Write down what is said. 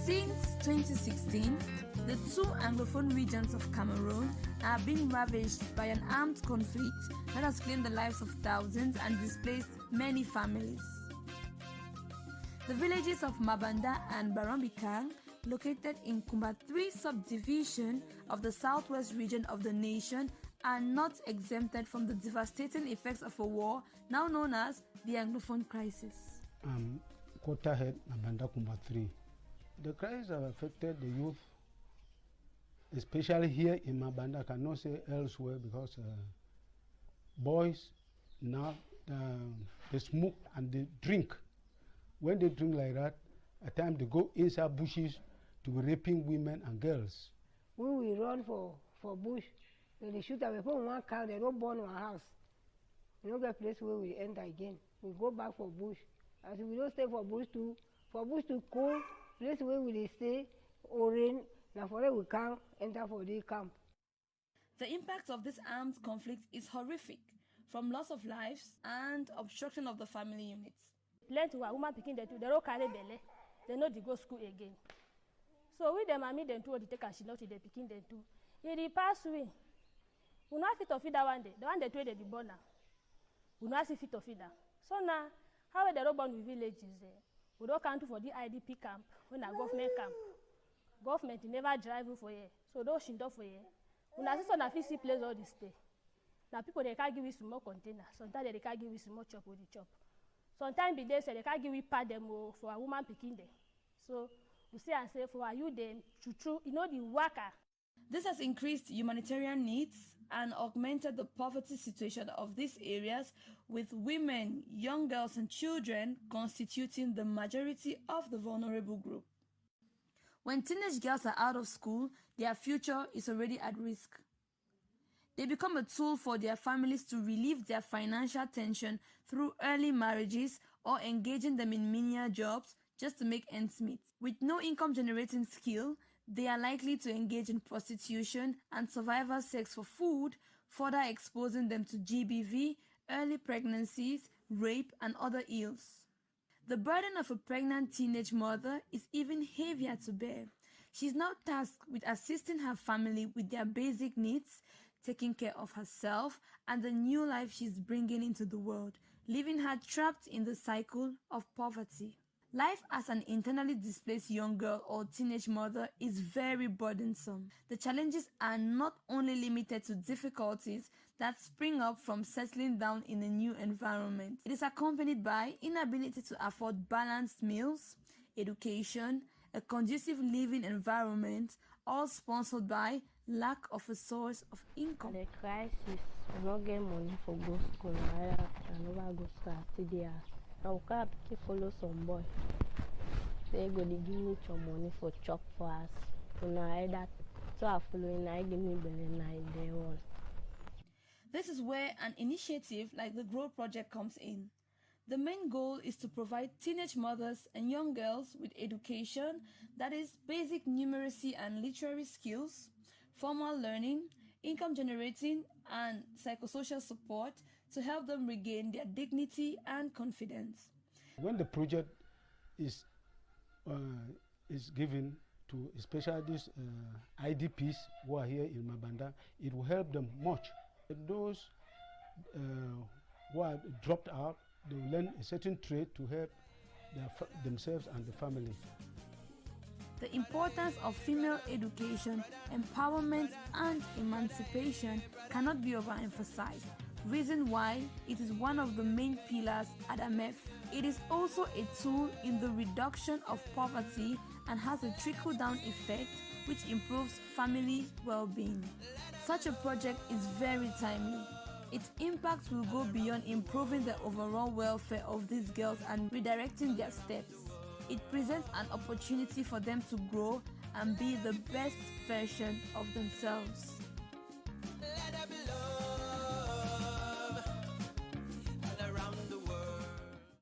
Since 2016, the two Anglophone regions of Cameroon are being ravaged by an armed conflict that has claimed the lives of thousands and displaced many families. The villages of Mambanda and Barombi, Kang, located in Kumba 3 subdivision of the southwest region of the nation, are not exempted from the devastating effects of a war now known as the Anglophone crisis. Quarter head Mambanda Kumba 3. The crisis have affected the youth, especially here in Mambanda. I cannot say elsewhere because boys now they smoke and they drink. When they drink like that, at times they go inside bushes to be raping women and girls. When we run for bush, they shoot away from one car, they don't burn our house. We don't get a place where we enter again. We go back for bush. As we don't stay for bush to cool, place where we stay, or rain, now for that we can't enter for the camp. The impact of this armed conflict is horrific, from loss of lives and obstruction of the family units. Plenty of women picking they don't carry belly, they know they go school again. So with them, I mean them too, they take and she not they picking them too. In the past week, we not fit to feed that one day. The one they trade they be born now. We not see fit to feed that. So now, how they don't born with villages there? We don't count for the IDP camp when a government camp. Government never drive for here, so don't shind up for here. When I see some see place all this day. Now people they can't give you some more container. Sometimes they can't give you some more chop with the chop. Sometimes they say they can't give you pad them for a woman picking them. So you see and say for you them true, you know the worker. This has increased humanitarian needs and augmented the poverty situation of these areas, with women, young girls and children constituting the majority of the vulnerable group. When teenage girls are out of school, their future is already at risk. They become a tool for their families to relieve their financial tension through early marriages or engaging them in menial jobs just to make ends meet. With no income-generating skill, they are likely to engage in prostitution and survival sex for food, further exposing them to GBV, early pregnancies, rape, and other ills. The burden of a pregnant teenage mother is even heavier to bear. She is now tasked with assisting her family with their basic needs, taking care of herself and the new life she's bringing into the world, leaving her trapped in the cycle of poverty. Life as an internally displaced young girl or teenage mother is very burdensome. The challenges are not only limited to difficulties that spring up from settling down in a new environment. It is accompanied by inability to afford balanced meals, education, a conducive living environment, all sponsored by lack of a source of income. The crisis, we don't get money for go school, I never go school today. Now we can't follow some boy. They go to give me some money for chop for us. When I that, so I follow I give me belly nine day one. This is where an initiative like the Grow Project comes in. The main goal is to provide teenage mothers and young girls with education, that is, basic numeracy and literary skills, formal learning, income generating, and psychosocial support to help them regain their dignity and confidence. When the project is given to especially these IDPs who are here in Mambanda, it will help them much. Those who are dropped out, they will learn a certain trade to help themselves and the family. The importance of female education, empowerment, and emancipation cannot be overemphasized. Reason why it is one of the main pillars at AMEF. It is also a tool in the reduction of poverty and has a trickle-down effect which improves family well-being. Such a project is very timely. Its impact will go beyond improving the overall welfare of these girls and redirecting their steps. It presents an opportunity for them to grow and be the best version of themselves.